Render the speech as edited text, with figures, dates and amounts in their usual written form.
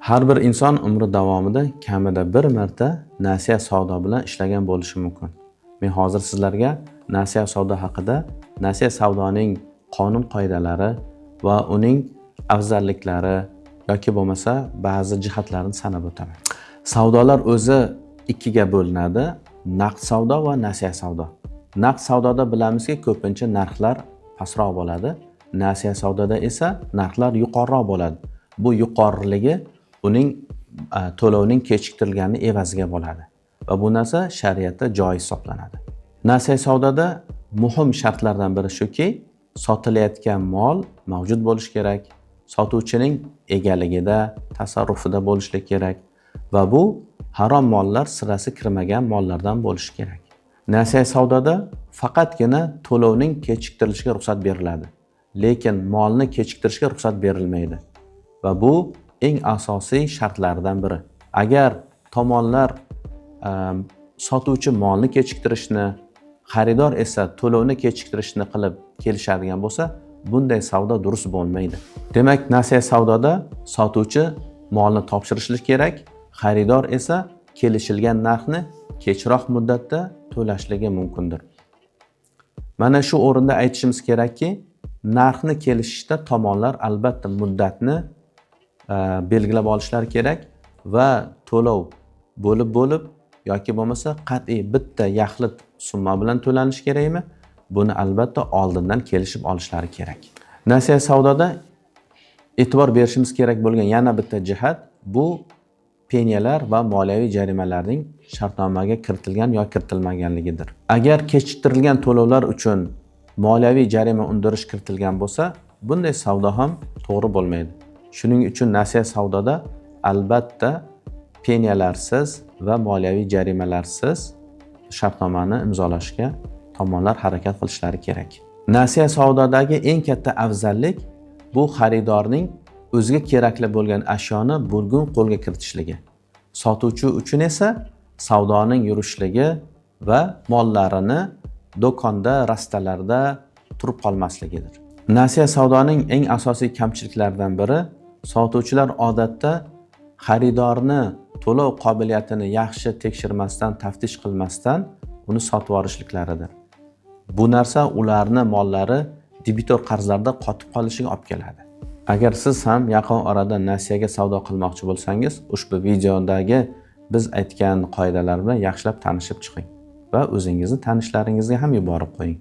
Har bir inson umri davomida kamida bir marta nasiya savdo bilan ishlagan bo'lishi mumkin. Men hozir sizlarga nasiya savdo haqida, nasiya savdoning qonun qoidalari va uning afzalliklari yoki bo'lmasa ba'zi jihatlarini sanab o'taman. Savdolar o'zi ikkiga bo'linadi: naqd savdo va nasiya savdo. Naqd savdoda bilamizki, ko'pincha narxlar pastroq bo'ladi. Nasiya savdoda esa narxlar yuqoriroq bo'ladi. Bu yuqoriligi uning to'lovning kechiktirilgani evaziga bo'ladi va bu narsa shariatda joiz hisoblanadi. Nasiya savdoda muhim shartlardan biri shuki, sotilayotgan mol mavjud bo'lishi kerak, sotuvchining egaligida, tasarrufida bo'lishi kerak va bu harom mollar sirasi kirmagan mollardan bo'lishi kerak. Nasiya savdoda faqatgina to'lovning kechiktirilishiga ruxsat beriladi, lekin molni kechiktirishga ruxsat berilmaydi va bu eng asosiy shartlardan biri. Agar tomonlar sotuvchi molni kechiktirishni, xaridor esa to'lovni kechiktirishni qilib kelishadigan bo'lsa, bunday savdo durust bo'lmaydi. Demak, nasiya savdoda sotuvchi molni topshirishi kerak, xaridor esa kelishilgan narxni kechroq muddatda to'lashligi mumkindir. Mana shu o'rinda aytishimiz kerakki, narxni kelishishda tomonlar albatta muddatni belgilab olishlari kerak va to'lov bo'lib yoki bo'lmasa qat'iy bitta yaxlit summa bilan to'lanishi kerakmi? Buni albatta oldindan kelishib olishlari kerak. Nasiya savdoda e'tibor berishimiz kerak bo'lgan yana bitta jihat bu peniyalar va moliyaviy jarimalarning shartnomaga kiritilgan yoki kiritilmaganligidir. Agar kechiktirilgan to'lovlar uchun moliyaviy jarima undirish kiritilgan bo'lsa, bunday savdo ham to'g'ri bo'lmaydi. Shuning uchun nasiya savdoda albatta peniyalarsiz va moliyaviy jarimalarsiz shartnomani imzolashga tomonlar harakat qilishlari kerak. Nasiya savdodagi eng katta afzallik bu xaridorning o'ziga kerakli bo'lgan ashyoni bugun qo'lga kiritishligi. Sotuvchi uchun esa savdoning yurishligi va mollarini do'konda, rastalarda turib qolmasligidir. Nasiya savdoning eng asosiy kamchiliklaridan biri sotuvchilar odatda xaridorni to'lov qobiliyatini yaxshi tekshirmasdan, taftish qilmasdan uni sotib olishliklaridir. Bu narsa ularni mollari debitor qarzlarda qotib qolishiga olib keladi. Agar siz ham yaqin orada nasiyaga savdo qilmoqchi bo'lsangiz, ushbu videodagi biz aytgan qoidalar bilan yaxshilab tanishib chiqing va o'zingizni tanishlaringizga ham yuborib qo'ying.